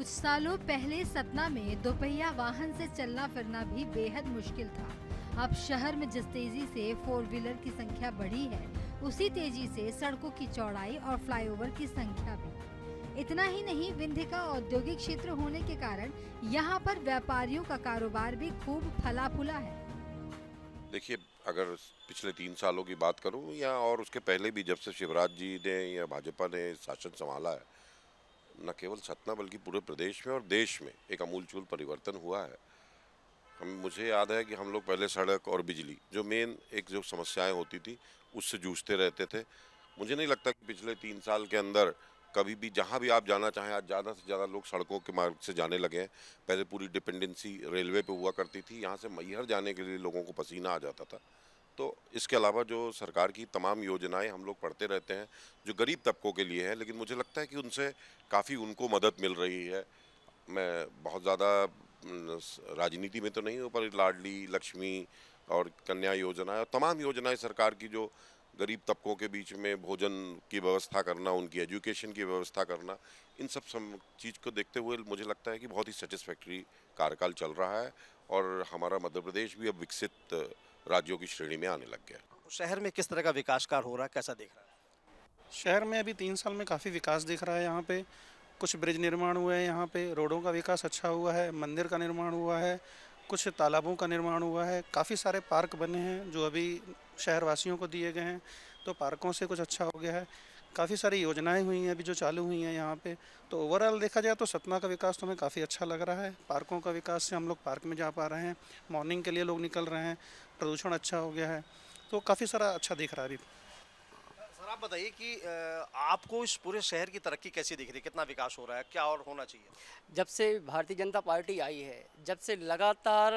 कुछ सालों पहले सतना में दोपहिया वाहन से चलना फिरना भी बेहद मुश्किल था। अब शहर में जिस तेजी से फोर व्हीलर की संख्या बढ़ी है, उसी तेजी से सड़कों की चौड़ाई और फ्लाईओवर की संख्या भी। इतना ही नहीं, विंध्य का औद्योगिक क्षेत्र होने के कारण यहाँ पर व्यापारियों का कारोबार भी खूब फला फूला है। देखिए, अगर पिछले 3 सालों की बात करूँ या और उसके पहले भी जब से शिवराज जी ने या भाजपा ने शासन संभाला है, न केवल सतना बल्कि पूरे प्रदेश में और देश में एक आमूल-चूल परिवर्तन हुआ है। हम मुझे याद है कि हम लोग पहले सड़क और बिजली जो मेन एक जो समस्याएँ होती थी, उससे जूझते रहते थे। मुझे नहीं लगता कि पिछले 3 साल के अंदर कभी भी जहाँ भी आप जाना चाहें, आज ज़्यादा से ज़्यादा लोग सड़कों के मार्ग से जाने लगे हैं। पहले पूरी डिपेंडेंसी रेलवे पे हुआ करती थी, यहाँ से मैहर जाने के लिए लोगों को पसीना आ जाता था। तो इसके अलावा जो सरकार की तमाम योजनाएँ हम लोग पढ़ते रहते हैं, जो गरीब तबकों के लिए हैं, लेकिन मुझे लगता है कि उनसे काफ़ी उनको मदद मिल रही है। मैं बहुत ज़्यादा राजनीति में तो नहीं हूँ, पर लाडली, लक्ष्मी और कन्या योजना और तमाम योजनाएँ सरकार की जो गरीब तबकों के बीच में भोजन की व्यवस्था करना, उनकी एजुकेशन की व्यवस्था करना, इन सब चीज़ को देखते हुए मुझे लगता है कि बहुत ही सैटिस्फैक्टरी कार्यकाल चल रहा है और हमारा मध्य प्रदेश भी अब विकसित राज्यों की श्रेणी में आने लग गया है। शहर में किस तरह का विकास कार्य हो रहा है, कैसा दिख रहा है? शहर में अभी 3 साल में काफ़ी विकास दिख रहा है। यहाँ पे कुछ ब्रिज निर्माण हुए हैं, यहाँ पे रोडों का विकास अच्छा हुआ है, मंदिर का निर्माण हुआ है, कुछ तालाबों का निर्माण हुआ है, काफ़ी सारे पार्क बने हैं जो अभी शहरवासियों को दिए गए हैं, तो पार्कों से कुछ अच्छा हो गया है। काफ़ी सारी योजनाएं हुई हैं अभी जो चालू हुई हैं यहाँ पे। तो ओवरऑल देखा जाए तो सतना का विकास तो हमें काफ़ी अच्छा लग रहा है। पार्कों का विकास से हम लोग पार्क में जा पा रहे हैं, मॉर्निंग के लिए लोग निकल रहे हैं, प्रदूषण अच्छा हो गया है, तो काफ़ी सारा अच्छा दिख रहा है अभी। सर आप बताइए कि आपको इस पूरे शहर की तरक्की कैसी दिख रही है, कितना विकास हो रहा है, क्या और होना चाहिए? जब से भारतीय जनता पार्टी आई है, जब से लगातार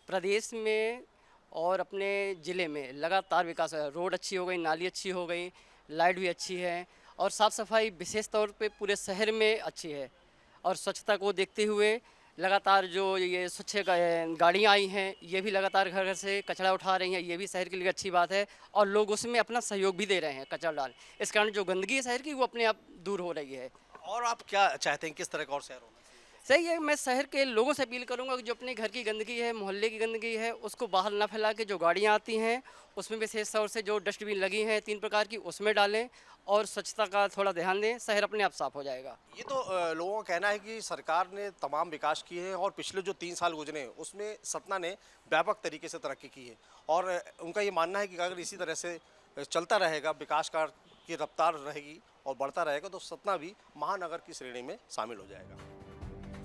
प्रदेश में और अपने ज़िले में लगातार विकास है। रोड अच्छी हो गई, नाली अच्छी हो गई, लाइट भी अच्छी है और साफ़ सफाई विशेष तौर पे पूरे शहर में अच्छी है। और स्वच्छता को देखते हुए लगातार जो ये स्वच्छ गाड़ियाँ आई हैं, ये भी लगातार घर घर से कचरा उठा रही हैं, ये भी शहर के लिए अच्छी बात है और लोग उसमें अपना सहयोग भी दे रहे हैं कचरा डाल। इस कारण जो गंदगी है शहर की, वो अपने आप दूर हो रही है। और आप क्या चाहते हैं, किस तरह का और शहर होना चाहिए? सही है, मैं शहर के लोगों से अपील करूंगा कि जो अपने घर की गंदगी है, मोहल्ले की गंदगी है, उसको बाहर ना फैला के जो गाड़ियाँ आती हैं उसमें विशेष तौर से जो डस्टबिन लगी हैं 3 प्रकार की, उसमें डालें और स्वच्छता का थोड़ा ध्यान दें, शहर अपने आप साफ हो जाएगा। ये तो लोगों का कहना है कि सरकार ने तमाम विकास किए हैं और पिछले जो 3 साल गुजरे हैं उसमें सतना ने व्यापक तरीके से तरक्की की है और उनका ये मानना है कि अगर इसी तरह से चलता रहेगा, विकास कार्य की रफ्तार रहेगी और बढ़ता रहेगा तो सतना भी महानगर की श्रेणी में शामिल हो जाएगा।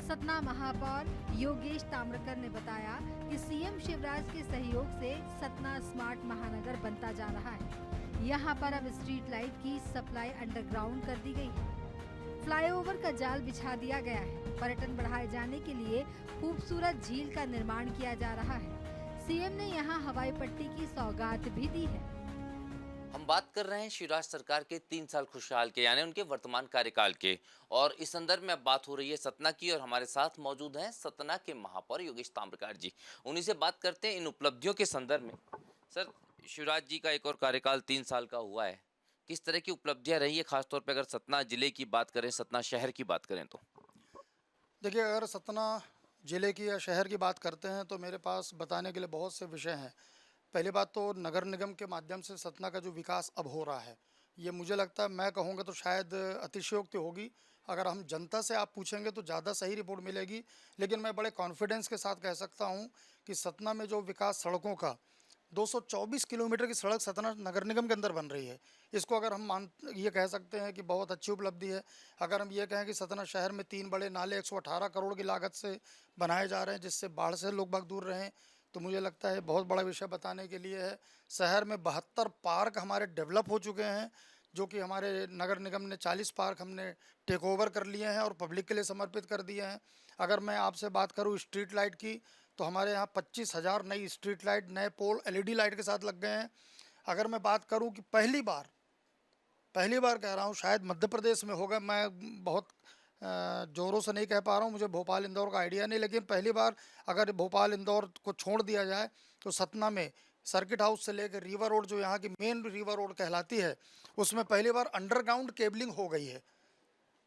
सतना महापौर योगेश ताम्रकर ने बताया कि सीएम शिवराज के सहयोग से सतना स्मार्ट महानगर बनता जा रहा है। यहाँ पर अब स्ट्रीट लाइट की सप्लाई अंडरग्राउंड कर दी गई है, फ्लाईओवर का जाल बिछा दिया गया है, पर्यटन बढ़ाए जाने के लिए खूबसूरत झील का निर्माण किया जा रहा है। सीएम ने यहाँ हवाई पट्टी की सौगात भी दी है। हम बात कर रहे हैं शिवराज सरकार के 3 साल खुशहाल के, यानी उनके वर्तमान कार्यकाल के, और इस संदर्भ में अब बात हो रही है सतना की और हमारे साथ मौजूद हैं सतना के महापौर योगेश ताम्रकार जी। उन्हीं से बात करते हैं इन उपलब्धियों के संदर्भ में। सर, शिवराज जी का एक और कार्यकाल 3 साल का हुआ है, किस तरह की उपलब्धियां रही है, खासतौर पर अगर सतना जिले की बात करें, सतना शहर की बात करें तो? देखिए, अगर सतना ज़िले की या शहर की बात करते हैं तो मेरे पास बताने के लिए बहुत से विषय हैं। पहली बात तो नगर निगम के माध्यम से सतना का जो विकास अब हो रहा है, ये मुझे लगता है, मैं कहूँगा तो शायद अतिशयोक्ति होगी। अगर हम जनता से आप पूछेंगे तो ज़्यादा सही रिपोर्ट मिलेगी, लेकिन मैं बड़े कॉन्फिडेंस के साथ कह सकता हूँ कि सतना में जो विकास सड़कों का 224 किलोमीटर की सड़क सतना नगर निगम के अंदर बन रही है, इसको अगर हम ये कह सकते हैं कि बहुत अच्छी उपलब्धि है। अगर हम ये कहें कि सतना शहर में 3 बड़े नाले 118 करोड़ की लागत से बनाए जा रहे हैं, जिससे बाढ़ से लोग बाग दूर रहें, तो मुझे लगता है बहुत बड़ा विषय बताने के लिए है। शहर में 72 पार्क हमारे डेवलप हो चुके हैं, जो कि हमारे नगर निगम ने 40 पार्क हमने टेक ओवर कर लिए हैं और पब्लिक के लिए समर्पित कर दिए हैं। अगर मैं आपसे बात करूं स्ट्रीट लाइट की, तो हमारे यहाँ 25,000 नई स्ट्रीट लाइट, नए पोल एलईडी लाइट के साथ लग गए हैं। अगर मैं बात करूं कि पहली बार कह रहा हूं, शायद मध्य प्रदेश में होगा, मैं बहुत ज़ोरों से नहीं कह पा रहा हूँ, मुझे भोपाल इंदौर का आइडिया नहीं, लेकिन पहली बार अगर भोपाल इंदौर को छोड़ दिया जाए तो सतना में सर्किट हाउस से लेकर रिवर रोड, जो यहाँ की मेन रिवर रोड कहलाती है, उसमें पहली बार अंडरग्राउंड केबलिंग हो गई है।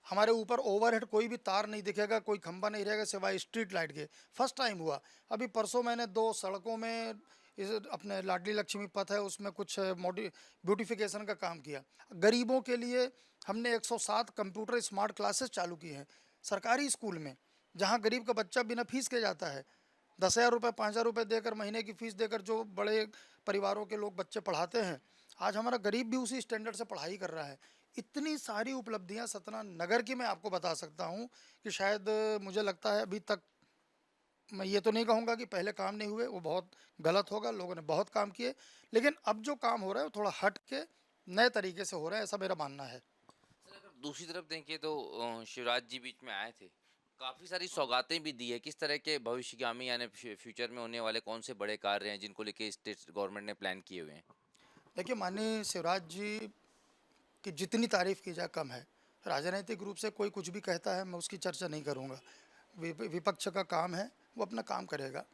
हमारे ऊपर ओवरहेड कोई भी तार नहीं दिखेगा, कोई खंभा नहीं रहेगा सिवाय स्ट्रीट लाइट के। फर्स्ट टाइम हुआ। अभी परसों मैंने 2 सड़कों में इस अपने लाडली लक्ष्मी पथ है उसमें कुछ ब्यूटिफिकेशन का काम किया। गरीबों के लिए हमने 107 कंप्यूटर स्मार्ट क्लासेस चालू की हैं सरकारी स्कूल में, जहाँ गरीब का बच्चा बिना फीस के जाता है। 10,000 रुपये 5,000 रुपये देकर, महीने की फ़ीस देकर जो बड़े परिवारों के लोग बच्चे पढ़ाते हैं, आज हमारा गरीब भी उसी स्टैंडर्ड से पढ़ाई कर रहा है। इतनी सारी उपलब्धियां सतना नगर की मैं आपको बता सकता हूं कि शायद मुझे लगता है अभी तक, मैं ये तो नहीं कहूँगा कि पहले काम नहीं हुए, वो बहुत गलत होगा, लोगों ने बहुत काम किए, लेकिन अब जो काम हो रहा है वो थोड़ा हट के नए तरीके से हो रहा है, ऐसा मेरा मानना है। सर अगर दूसरी तरफ देखें तो शिवराज जी बीच में आए थे, काफ़ी सारी सौगातें भी दी है। किस तरह के भविष्यगामी यानी फ्यूचर में होने वाले कौन से बड़े कार्य हैं जिनको लेके स्टेट गवर्नमेंट ने प्लान किए हुए हैं? देखिए, माननीय शिवराज जी की जितनी तारीफ़ की जाए कम है। राजनीतिक रूप से कोई कुछ भी कहता है, मैं उसकी चर्चा नहीं करूँगा। विपक्ष का काम है, वो अपना काम करेगा।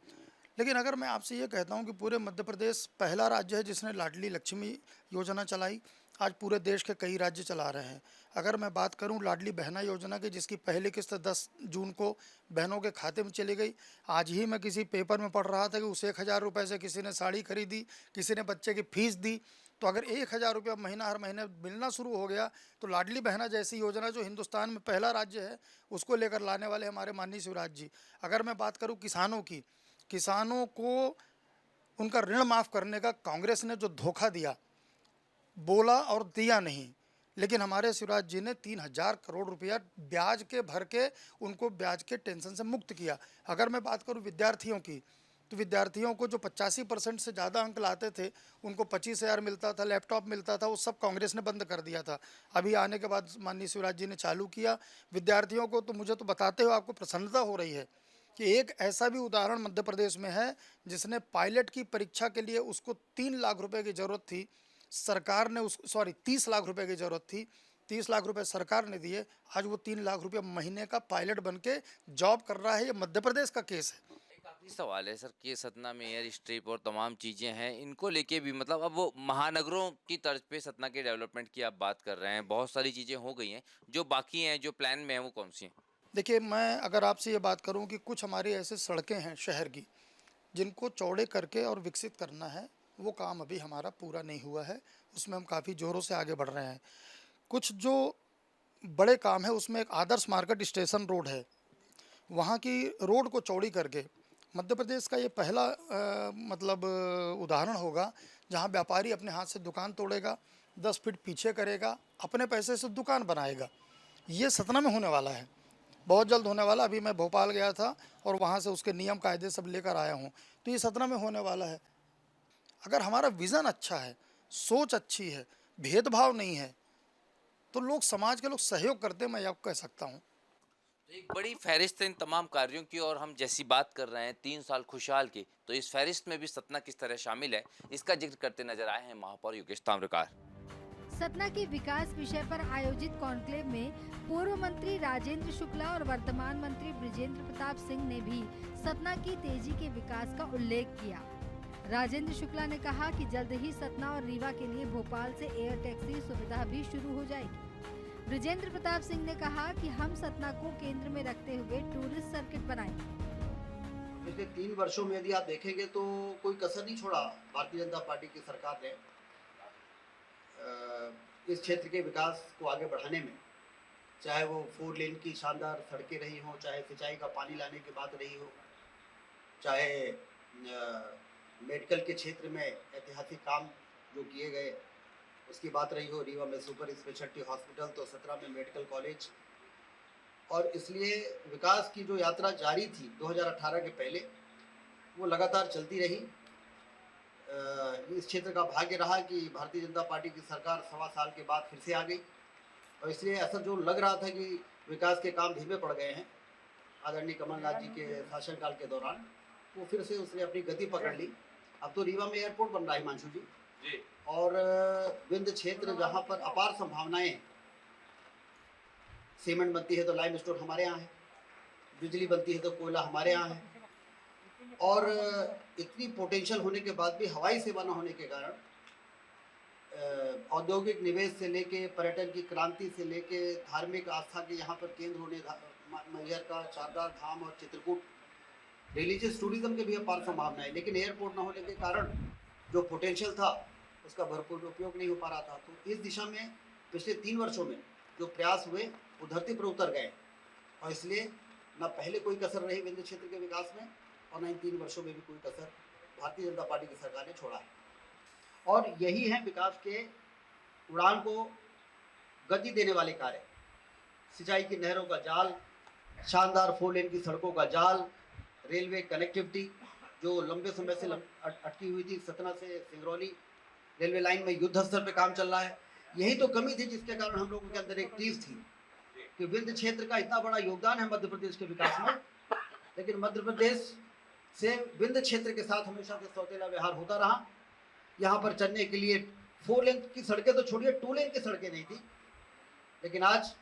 लेकिन अगर मैं आपसे ये कहता हूँ कि पूरे मध्य प्रदेश पहला राज्य है जिसने लाडली लक्ष्मी योजना चलाई। आज पूरे देश के कई राज्य चला रहे हैं। अगर मैं बात करूं लाडली बहना योजना की, जिसकी पहली किस्त 10 जून को बहनों के खाते में चली गई। आज ही मैं किसी पेपर में पढ़ रहा था कि उस 1,000 रुपये से किसी ने साड़ी खरीदी, किसी ने बच्चे की फीस दी। तो अगर 1,000 रुपया महीना हर महीने मिलना शुरू हो गया तो लाडली बहना जैसी योजना जो हिंदुस्तान में पहला राज्य है उसको लेकर लाने वाले हमारे माननीय शिवराज जी। अगर मैं बात करूं किसानों की, किसानों को उनका ऋण माफ़ करने का कांग्रेस ने जो धोखा दिया, बोला और दिया नहीं, लेकिन हमारे शिवराज जी ने 3,000 करोड़ रुपया ब्याज के भर के उनको ब्याज के टेंशन से मुक्त किया। अगर मैं बात करूं विद्यार्थियों की, तो विद्यार्थियों को जो 85% से ज़्यादा अंक लाते थे उनको 25,000 मिलता था, लैपटॉप मिलता था, वो सब कांग्रेस ने बंद कर दिया था। अभी आने के बाद माननीय शिवराज जी ने चालू किया विद्यार्थियों को। तो मुझे तो बताते हुए आपको प्रसन्नता हो रही है कि एक ऐसा भी उदाहरण मध्य प्रदेश में है जिसने पायलट की परीक्षा के लिए उसको 3 लाख रुपए की ज़रूरत थी, सरकार ने 30 लाख रुपए की ज़रूरत थी, 30 लाख रुपए सरकार ने दिए। आज वो 3 लाख रुपये महीने का पायलट बन के जॉब कर रहा है। ये मध्य प्रदेश का केस है। काफ़ी सवाल है सर कि सतना में एयर स्ट्रिप और तमाम चीज़ें हैं, इनको लेके भी मतलब अब वो महानगरों की तर्ज पे सतना के डेवलपमेंट की आप बात कर रहे हैं, बहुत सारी चीज़ें हो गई हैं, जो बाकी हैं, जो प्लान में हैं, वो कौन सी हैं? देखिए, मैं अगर आपसे ये बात करूं कि कुछ हमारी ऐसे सड़कें हैं शहर की जिनको चौड़े करके और विकसित करना है, वो काम अभी हमारा पूरा नहीं हुआ है। उसमें हम काफ़ी ज़ोरों से आगे बढ़ रहे हैं। कुछ जो बड़े काम है उसमें एक आदर्श मार्केट स्टेशन रोड है, वहाँ की रोड को चौड़ी करके मध्य प्रदेश का ये पहला उदाहरण होगा जहाँ व्यापारी अपने हाथ से दुकान तोड़ेगा, 10 फीट पीछे करेगा, अपने पैसे से दुकान बनाएगा। ये सतना में होने वाला है, बहुत जल्द होने वाला। अभी मैं भोपाल गया था और वहाँ से उसके नियम कायदे सब लेकर आया हूँ, तो ये सतना में होने वाला है। अगर हमारा विज़न अच्छा है, सोच अच्छी है, भेदभाव नहीं है, तो लोग, समाज के लोग सहयोग करते हैं, मैं आपको कह सकता हूँ। तो एक बड़ी फहरिस्त है इन तमाम कार्यों की, और हम जैसी बात कर रहे हैं 3 साल खुशहाल की, तो इस फहरिस्त में भी सतना किस तरह शामिल है, इसका जिक्र करते नजर आए हैं महापौर योगेश ताम्रकार। सतना के विकास विषय पर आयोजित कॉन्क्लेव में पूर्व मंत्री राजेंद्र शुक्ला और वर्तमान मंत्री बृजेंद्र प्रताप सिंह ने भी सतना की तेजी के विकास का उल्लेख किया। राजेंद्र शुक्ला ने कहा कि जल्द ही सतना और रीवा के लिए भोपाल से एयर टैक्सी सुविधा भी शुरू हो जाएगी। बृजेंद्र प्रताप सिंह ने कहा कि हम सतना को केंद्र में रखते हुए टूरिस्ट सर्किट बनाएंगे। पिछले 3 वर्षों में यदि आप देखेंगे तो कोई कसर नहीं छोड़ा भारतीय जनता पार्टी की सरकार ने इस क्षेत्र के विकास को आगे बढ़ाने में। चाहे वो 4 लेन की शानदार सड़कें रही हों, चाहे सिंचाई का पानी लाने की बात रही हो, चाहे मेडिकल के क्षेत्र में ऐतिहासिक काम जो किए गए उसकी बात रही हो, रीवा में सुपर स्पेशलिटी हॉस्पिटल, तो सतना में मेडिकल कॉलेज। और इसलिए विकास की जो यात्रा जारी थी 2018 के पहले, वो लगातार चलती रही। इस क्षेत्र का भाग्य रहा कि भारतीय जनता पार्टी की सरकार 1.25 साल के बाद फिर से आ गई, और इसलिए असर जो लग रहा था कि विकास के काम धीमे पड़ गए हैं आदरणीय कमलनाथ जी के शासनकाल के दौरान, वो फिर से उसने अपनी गति पकड़ ली। अब तो रीवा में एयरपोर्ट बन रहा है हिमांशु जी, और विंध्य क्षेत्र जहाँ पर अपार संभावनाएं, सीमेंट बनती है तो लाइम स्टोन हमारे यहाँ है, बिजली बनती है तो कोयला हमारे यहाँ है, और इतनी पोटेंशियल होने के बाद भी हवाई सेवा न होने के कारण औद्योगिक निवेश से लेके पर्यटन की क्रांति से लेके धार्मिक आस्था के यहाँ पर केंद्र होने मैहर का शारदा धाम और चित्रकूट रिलीजियस टूरिज्म के भी अपार संभावना है, लेकिन एयरपोर्ट न होने के कारण जो पोटेंशियल था उसका भरपूर उपयोग नहीं हो पा रहा था। तो इस दिशा में पिछले 3 वर्षों में जो प्रयास हुए वो धरती पर उतर गए, और इसलिए न पहले कोई कसर रही विंध्य क्षेत्र के विकास में और न इन 3 वर्षों में भी कोई कसर भारतीय जनता पार्टी की सरकार ने छोड़ा है। और यही है विकास के उड़ान को गति देने वाले कार्य। सिंचाई की नहरों का जाल, शानदार 4 लेन की सड़कों का जाल, रेलवे कनेक्टिविटी जो लंबे समय से अटकी हुई थी, सतना से सिंगरौली रेलवे लाइन में युद्ध स्तर पे काम चल रहा है। यही तो कमी थी जिसके कारण हम लोगों के अंदर एक टीस थी कि विंध्य क्षेत्र का इतना बड़ा योगदान है मध्य प्रदेश के विकास में, लेकिन मध्य प्रदेश से विंध्य क्षेत्र के साथ हमेशा से सौतेला व्यवहार होता रहा। यहाँ पर चलने के लिए 4 लेन की सड़कें तो छोड़िए, 2 लेन की सड़कें नहीं थी, लेकिन आज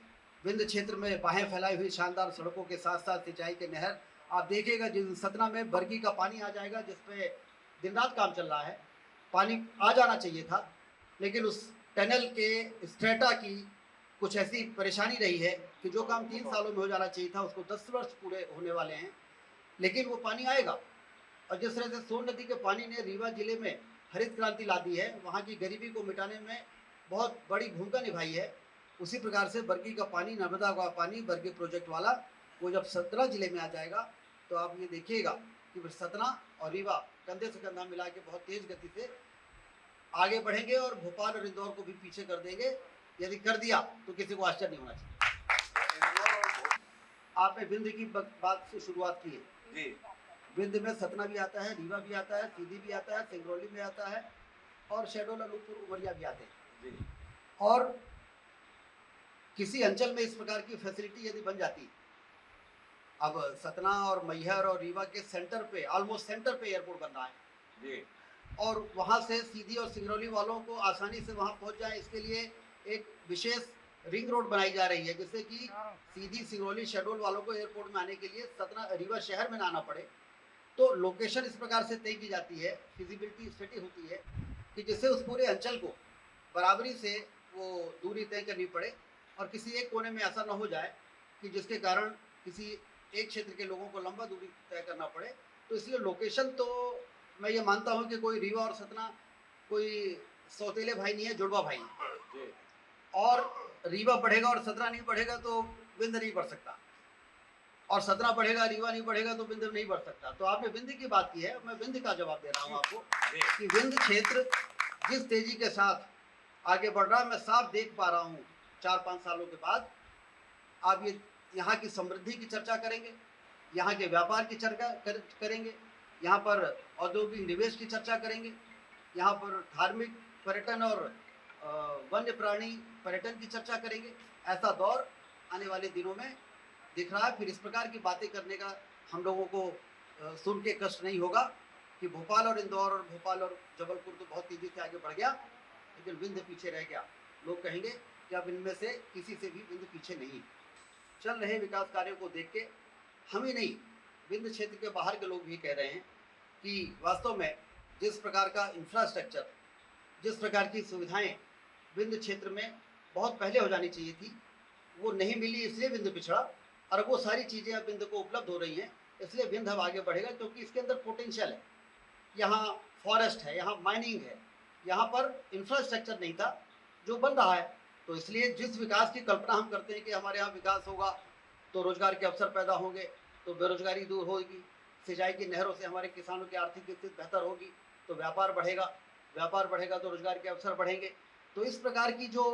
विंध्य क्षेत्र में बाहें फैलाई हुई शानदार सड़कों के साथ साथ सिंचाई के नहर। आप देखिएगा जिस सतना में बरगी का पानी आ जाएगा जिसपे दिन रात काम चल रहा है, पानी आ जाना चाहिए था, लेकिन उस टनल के स्ट्रेटा की कुछ ऐसी परेशानी रही है कि जो काम 3 सालों में हो जाना चाहिए था उसको 10 वर्ष पूरे होने वाले हैं, लेकिन वो पानी आएगा। और जिस तरह से सोन नदी के पानी ने रीवा जिले में हरित क्रांति ला दी है, वहाँ की गरीबी को मिटाने में बहुत बड़ी भूमिका निभाई है, उसी प्रकार से बरगी का पानी, नर्मदा का पानी, बरगी प्रोजेक्ट वाला वो जब सतना जिले में आ जाएगा तो आप ये देखिएगा कि सतना और रीवा कंधे से कंधा मिला के बहुत तेज गति से आगे बढ़ेंगे और भोपाल और इंदौर को भी पीछे कर देंगे। यदि कर दिया तो किसी को आश्चर्य नहीं होना चाहिए। आपने विंध्य की बात से शुरुआत की है जी। विंध्य में सतना भी आता है, रीवा भी आता है, सीधी भी आता है, सिंगरौली में आता है और शहडोल, अनूपपुर, उमरिया भी आते हैं जी। और किसी अंचल में इस प्रकार की फैसिलिटी यदि बन जाती, अब सतना और मैहर और रीवा के सेंटर पे, ऑलमोस्ट सेंटर पे एयरपोर्ट बन रहा है जी, और वहाँ से सीधी और सिंगरौली वालों को आसानी से वहाँ पहुँच जाए, इसके लिए एक विशेष रिंग रोड बनाई जा रही है जिससे कि सीधी सिंगरौली शहडोल वालों को एयरपोर्ट में आने के लिए सतना रीवा शहर में ना आना पड़े। तो लोकेशन इस प्रकार से तय की जाती है, फिजिबिलिटी स्टडी होती है कि जिससे उस पूरे अंचल को बराबरी से वो दूरी तय करनी पड़े और किसी एक कोने में ऐसा ना हो जाए कि जिसके कारण किसी एक क्षेत्र के लोगों को लंबा दूरी तय करना पड़े। तो इसलिए लोकेशन तो मैं ये मानता हूँ कि कोई रीवा और सतना कोई सौतेले भाई नहीं है, जुड़वा भाई है। और रीवा बढ़ेगा और सतना नहीं बढ़ेगा तो विंध्य नहीं बढ़ सकता, और सतना बढ़ेगा रीवा नहीं बढ़ेगा तो विंध्य नहीं बढ़ सकता। तो आपने विंध्य की बात की है, मैं विंध्य का जवाब दे रहा हूँ आपको कि विंध्य क्षेत्र जिस तेजी के साथ आगे बढ़ रहा है, मैं साफ देख पा रहा हूँ 4-5 सालों के बाद। आप ये यहाँ की समृद्धि की चर्चा करेंगे, यहाँ के व्यापार की चर्चा करेंगे, यहाँ पर औद्योगिक निवेश की चर्चा करेंगे, यहाँ पर धार्मिक पर्यटन और वन्य प्राणी पर्यटन की चर्चा करेंगे। ऐसा दौर आने वाले दिनों में दिख रहा है। फिर इस प्रकार की बातें करने का हम लोगों को सुन के कष्ट नहीं होगा कि भोपाल और इंदौर और भोपाल और जबलपुर तो बहुत तेजी से आगे बढ़ गया लेकिन विंध्य पीछे रह गया। लोग कहेंगे कि अब इनमें से किसी से भी विंध्य पीछे नहीं। चल रहे विकास कार्यों को देख के हम ही नहीं, विंध्य क्षेत्र के बाहर के लोग भी कह रहे हैं कि वास्तव में जिस प्रकार का इंफ्रास्ट्रक्चर, जिस प्रकार की सुविधाएं विंध्य क्षेत्र में बहुत पहले हो जानी चाहिए थी, वो नहीं मिली, इसलिए विंध्य पिछड़ा। और वो सारी चीज़ें अब विंध्य को उपलब्ध हो रही हैं, इसलिए विंध्य अब आगे बढ़ेगा क्योंकि इसके अंदर पोटेंशियल है। यहाँ फॉरेस्ट है, यहाँ माइनिंग है, यहाँ पर इंफ्रास्ट्रक्चर नहीं था जो बन रहा है। तो इसलिए जिस विकास की कल्पना हम करते हैं कि हमारे यहाँ विकास होगा तो रोजगार के अवसर पैदा होंगे, तो बेरोजगारी दूर होगी, सिंचाई की नहरों से हमारे किसानों की आर्थिक स्थिति बेहतर होगी, तो व्यापार बढ़ेगा, व्यापार बढ़ेगा तो रोजगार के अवसर बढ़ेंगे। तो इस प्रकार की जो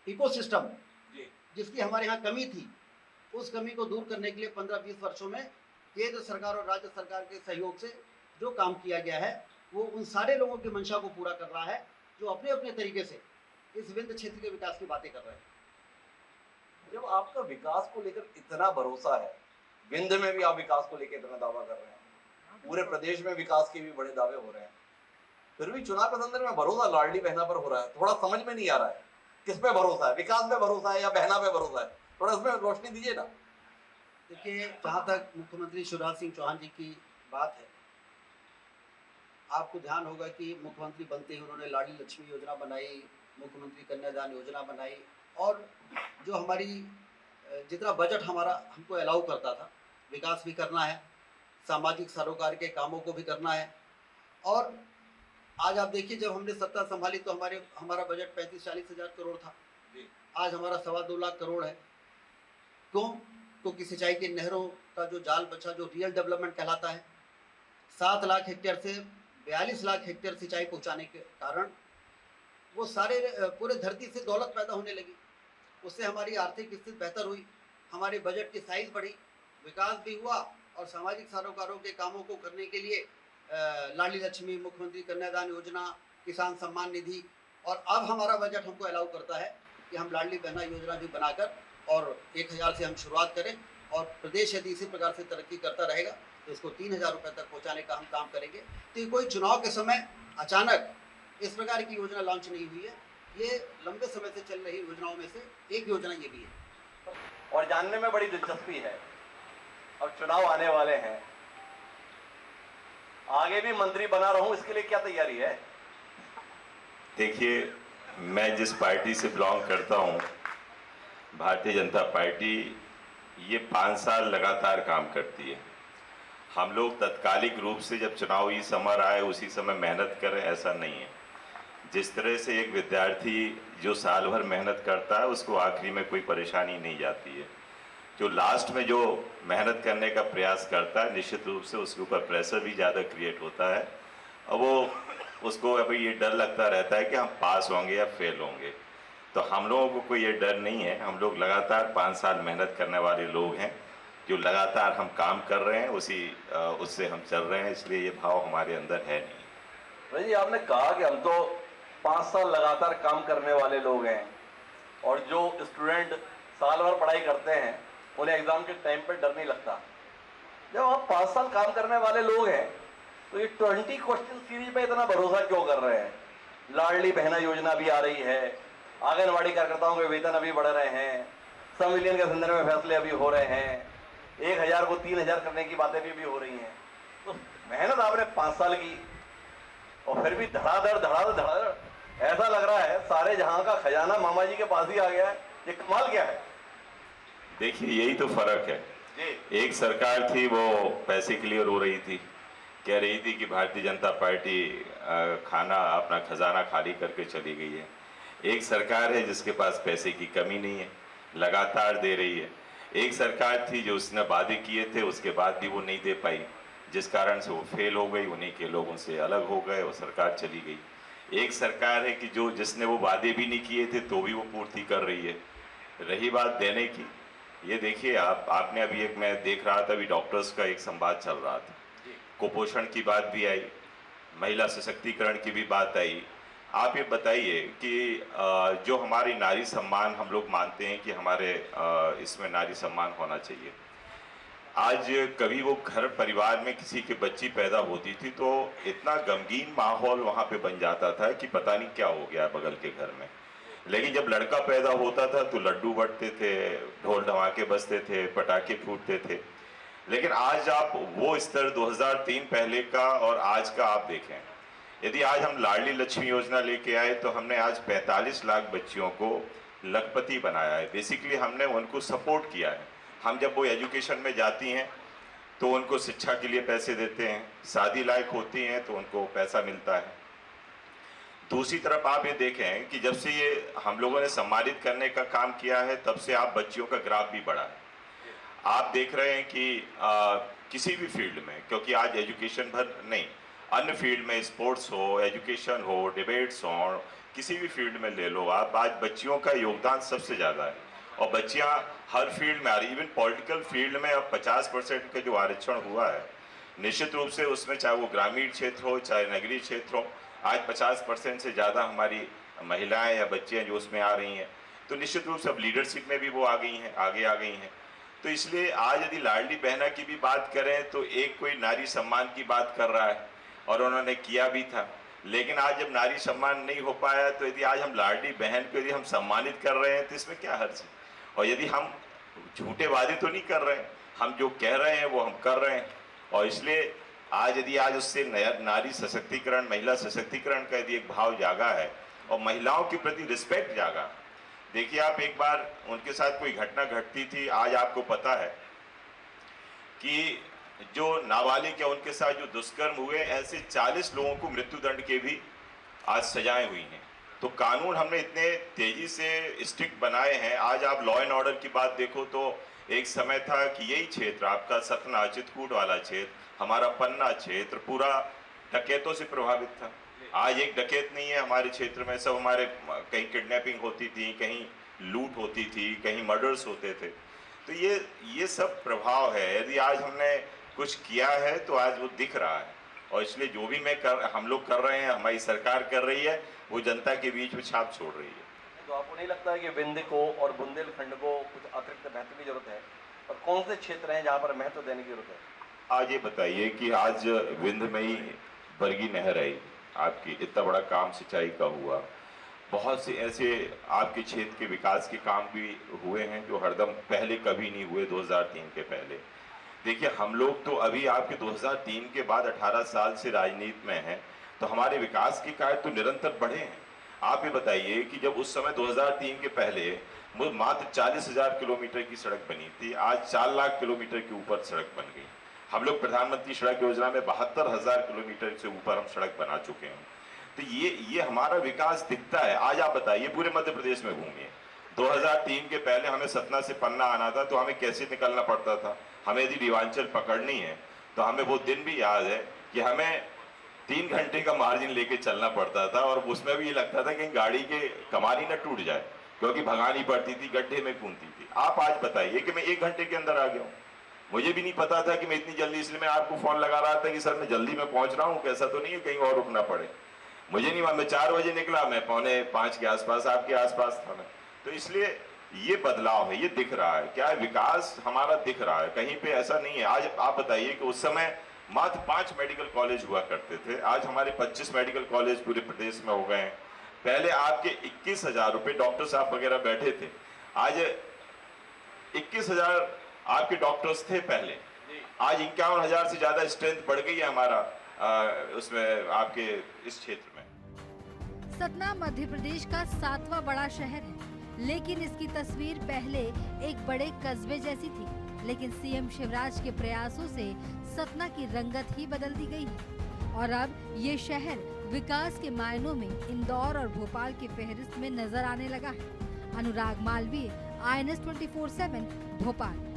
इकोसिस्टम जिसकी हमारे यहाँ कमी थी, उस कमी को दूर करने के लिए 15-20 वर्षों में केंद्र सरकार और राज्य सरकार के सहयोग से जो काम किया गया है वो उन सारे लोगों की मंशा को पूरा कर रहा है जो अपने अपने तरीके से इस विंध्य क्षेत्र के विकास की बातें कर रहे हैं। जब आपका विकास को लेकर इतना भरोसा है, विंध्य में भी आप विकास को लेकर इतना दावा कर रहे हैं, पूरे प्रदेश में विकास के भी बड़े दावे हो रहे हैं, फिर भी चुनाव के संदर्भ में भरोसा लाडली बहना पर हो रहा है। थोड़ा समझ में नहीं आ रहा है किस पे भरोसा है, विकास पे भरोसा है या बहना पे भरोसा है, थोड़ा इसमें रोशनी दीजिए ना। देखिए, जहाँ तक मुख्यमंत्री शिवराज सिंह चौहान जी की बात है, आपको ध्यान होगा कि मुख्यमंत्री बनते ही उन्होंने लाडली लक्ष्मी योजना बनाई, मुख्यमंत्री कन्यादान योजना बनाई, और जो हमारी जितना बजट हमारा हमको अलाउ करता था, विकास भी करना है, सामाजिक सरोकार के कामों को भी करना है। और आज आप देखिए, जब हमने सत्ता संभाली तो हमारा बजट 35-40 हज़ार करोड़ था, आज हमारा 2.25 लाख करोड़ है। क्यों? क्योंकि सिंचाई की नहरों का जो जाल बचा, जो रियल डेवलपमेंट कहलाता है, 7 लाख हेक्टेयर से 42 लाख हेक्टेयर सिंचाई पहुंचाने के कारण वो सारे पूरे धरती से दौलत पैदा होने लगी। उससे हमारी आर्थिक स्थिति बेहतर हुई, हमारे बजट की साइज बढ़ी, विकास भी हुआ, और सामाजिक सरोकारों के कामों को करने के लिए लाडली लक्ष्मी, मुख्यमंत्री कन्यादान योजना, किसान सम्मान निधि, और अब हमारा बजट हमको अलाउ करता है कि हम लाडली बहना योजना भी बनाकर और 1000 से हम शुरुआत करें, और प्रदेश यदि इसी प्रकार से तरक्की करता रहेगा तो इसको 3000 रुपये तक पहुंचाने का हम काम करेंगे। तो ये कोई चुनाव के समय अचानक इस प्रकार की योजना लॉन्च नहीं हुई है, ये लंबे समय से चल रही योजनाओं में से एक योजना ये भी है। और जानने में बड़ी दिलचस्पी है, अब चुनाव आने वाले हैं, आगे भी मंत्री बना रहूं, इसके लिए क्या तैयारी है? देखिए, मैं जिस पार्टी से बिलोंग करता हूं, भारतीय जनता पार्टी, ये 5 साल लगातार काम करती है। हम लोग तत्कालिक रूप से जब चुनावी समर आए उसी समय मेहनत करें, ऐसा नहीं है। जिस तरह से एक विद्यार्थी जो साल भर मेहनत करता है उसको आखिरी में कोई परेशानी नहीं जाती है, जो लास्ट में जो मेहनत करने का प्रयास करता है निश्चित रूप से उसके ऊपर प्रेशर भी ज़्यादा क्रिएट होता है, और वो उसको अभी ये डर लगता रहता है कि हम पास होंगे या फेल होंगे। तो हम लोगों को कोई ये डर नहीं है, हम लोग लगातार 5 साल मेहनत करने वाले लोग हैं, जो लगातार हम काम कर रहे हैं, उससे हम चल रहे हैं, इसलिए ये भाव हमारे अंदर है नहीं। भाई जी, आपने कहा कि हम तो 5 साल लगातार काम करने वाले लोग हैं, और जो स्टूडेंट साल भर पढ़ाई करते हैं उन्हें एग्जाम के टाइम पर डर नहीं लगता। जब आप 5 साल काम करने वाले लोग हैं तो ये 20 क्वेश्चन सीरीज पे इतना भरोसा क्यों कर रहे हैं? लाडली बहना योजना भी आ रही है, आंगनवाड़ी कार्यकर्ताओं के वेतन अभी बढ़ रहे हैं, संविलियन के संदर्भ में फैसले अभी हो रहे हैं, 1000 को 3000 करने की बातें भी हो रही हैं। तो मेहनत आपने 5 साल की, और फिर भी धड़ाधड़ ऐसा लग रहा है सारे जहां का खजाना मामा जी के पास ही आ गया है। ये कमाल क्या है? देखिए, यही तो फर्क है। एक सरकार थी, वो पैसे के लिए रो रही थी, कह रही थी कि भारतीय जनता पार्टी अपना खजाना खाली करके चली गई है। एक सरकार है जिसके पास पैसे की कमी नहीं है, लगातार दे रही है। एक सरकार थी जो उसने वादे किए थे, उसके बाद भी वो नहीं दे पाई, जिस कारण से वो फेल हो गई, उन्हीं के लोगों से अलग हो गए, वो सरकार चली गई। एक सरकार है कि जिसने वो वादे भी नहीं किए थे तो भी वो पूर्ति कर रही है। रही बात देने की, ये देखिए, आपने अभी मैं देख रहा था, अभी डॉक्टर्स का एक संवाद चल रहा था, कुपोषण की बात भी आई, महिला सशक्तिकरण की भी बात आई। आप ये बताइए कि जो हमारी नारी सम्मान हम लोग मानते हैं कि हमारे इसमें नारी सम्मान होना चाहिए, आज कभी वो घर परिवार में किसी की बच्ची पैदा होती थी तो इतना गमगीन माहौल वहाँ पे बन जाता था कि पता नहीं क्या हो गया बगल के घर में। लेकिन जब लड़का पैदा होता था तो लड्डू बंटते थे, ढोल धमाके बजते थे, पटाखे फूटते थे। लेकिन आज आप वो स्तर 2003 पहले का और आज का आप देखें, यदि आज हम लाडली लक्ष्मी योजना लेके आए तो हमने आज 45 लाख बच्चियों को लखपति बनाया है। बेसिकली हमने उनको सपोर्ट किया है। हम जब वो एजुकेशन में जाती हैं तो उनको शिक्षा के लिए पैसे देते हैं, शादी लायक होती हैं तो उनको पैसा मिलता है। दूसरी तरफ आप ये देखें कि जब से ये हम लोगों ने सम्मानित करने का काम किया है तब से आप बच्चियों का ग्राफ भी बढ़ा है। आप देख रहे हैं कि किसी भी फील्ड में, क्योंकि आज एजुकेशन भर नहीं, अन्य फील्ड में स्पोर्ट्स हो, एजुकेशन हो, डिबेट्स हो, किसी भी फील्ड में ले लो आप, आज बच्चियों का योगदान सबसे ज़्यादा है। और बच्चियां हर फील्ड में आ रही, इवन पॉलिटिकल फील्ड में अब 50% का जो आरक्षण हुआ है, निश्चित रूप से उसमें चाहे वो ग्रामीण क्षेत्र हो चाहे नगरीय क्षेत्र हो, आज 50% से ज़्यादा हमारी महिलाएं या बच्चियां जो उसमें आ रही हैं। तो निश्चित रूप से अब लीडरशिप में भी वो आ गई हैं, आगे आ गई हैं। तो इसलिए आज यदि लाडली बहना की भी बात करें तो एक कोई नारी सम्मान की बात कर रहा है और उन्होंने किया भी था, लेकिन आज जब नारी सम्मान नहीं हो पाया तो यदि आज हम लाडली बहन को यदि हम सम्मानित कर रहे हैं तो इसमें क्या हर्ज है? और यदि हम झूठे वादे तो नहीं कर रहे हैं, हम जो कह रहे हैं वो हम कर रहे हैं। और इसलिए आज यदि आज उससे नारी सशक्तिकरण, महिला सशक्तिकरण का यदि एक भाव जागा है और महिलाओं के प्रति रिस्पेक्ट जागा। देखिए आप एक बार उनके साथ कोई घटना घटती थी, आज आपको पता है कि जो नाबालिग या उनके साथ जो दुष्कर्म हुए, ऐसे 40 लोगों को मृत्युदंड के भी आज सजाएं हुई हैं। तो कानून हमने इतने तेजी से स्ट्रिक्ट बनाए हैं। आज आप लॉ एंड ऑर्डर की बात देखो तो एक समय था कि यही क्षेत्र आपका सतना, चित्रकूट वाला क्षेत्र, हमारा पन्ना क्षेत्र पूरा डकैतों से प्रभावित था। आज एक डकैत नहीं है हमारे क्षेत्र में, सब हमारे कहीं किडनैपिंग होती थी, कहीं लूट होती थी, कहीं मर्डर्स होते थे। तो ये सब प्रभाव है। यदि आज हमने कुछ किया है तो आज वो दिख रहा है, और इसलिए जो भी हम लोग कर रहे हैं, हमारी सरकार कर रही है, वो जनता के बीच में छाप छोड़ रही है। तो आपको नहीं लगता है कि विंध्य को और बुंदेलखंड को कुछ अतिरिक्त महत्व की जरूरत है, और कौन से क्षेत्र हैं जहाँ पर महत्व देने की जरूरत है? आज ये बताइए कि आज विंध्य में ही बरगी नहर आई, आपकी इतना बड़ा काम सिंचाई का हुआ, बहुत से ऐसे आपके क्षेत्र के विकास के काम भी हुए हैं जो हरदम पहले कभी नहीं हुए 2003 के पहले। देखिए हम लोग तो अभी आपके 2003 के बाद 18 साल से राजनीति में हैं, तो हमारे विकास के कार्य तो निरंतर बढ़े हैं। आप ये बताइए कि जब उस समय 2003 के पहले मात्र 40,000 किलोमीटर की सड़क बनी थी, आज 4 लाख किलोमीटर के ऊपर सड़क बन गई। हम लोग प्रधानमंत्री सड़क योजना में 72,000 किलोमीटर से ऊपर हम सड़क बना चुके हैं। तो ये हमारा विकास दिखता है। आज आप बताइए पूरे मध्य प्रदेश में घूमिए, 2003 के पहले हमें सतना से पन्ना आना था तो हमें कैसे निकलना पड़ता था। हमें यदि डिवांचल पकड़नी है तो हमें वो दिन भी याद है कि हमें 3 घंटे का मार्जिन लेके चलना पड़ता था, और उसमें भी ये लगता था कि गाड़ी के कमारी न टूट जाए, क्योंकि भगानी पड़ती थी, गड्ढे में कूदती थी। आप आज बताइए कि मैं 1 घंटे के अंदर आ गया हूँ। मुझे भी नहीं पता था कि मैं इतनी जल्दी, इसलिए मैं आपको फोन लगा रहा था कि सर मैं जल्दी में पहुंच रहा हूँ, कैसा तो नहीं है कहीं और रुकना पड़े। मुझे नहीं, मैं 4 बजे निकला, मैं 4:45 के आसपास आपके आसपास था मैं। तो इसलिए ये बदलाव है, ये दिख रहा है। क्या है, विकास हमारा दिख रहा है, कहीं पे ऐसा नहीं है। आज आप बताइए कि उस समय मात्र 5 मेडिकल कॉलेज हुआ करते थे, आज हमारे 25 मेडिकल कॉलेज पूरे प्रदेश में हो गए हैं। पहले आपके 21,000 रुपये डॉक्टर साहब वगैरह बैठे थे, आज 21,000 आपके डॉक्टर्स थे पहले, आज 51,000 से ज्यादा स्ट्रेंथ बढ़ गई है हमारा उसमें आपके इस क्षेत्र में। सतना मध्य प्रदेश का 7वां बड़ा शहर है, लेकिन इसकी तस्वीर पहले एक बड़े कस्बे जैसी थी। लेकिन सीएम शिवराज के प्रयासों से सतना की रंगत ही बदल दी गई है, और अब ये शहर विकास के मायनों में इंदौर और भोपाल की फहरिस्त में नजर आने लगा है। अनुराग मालवीय, INS 24/7, भोपाल।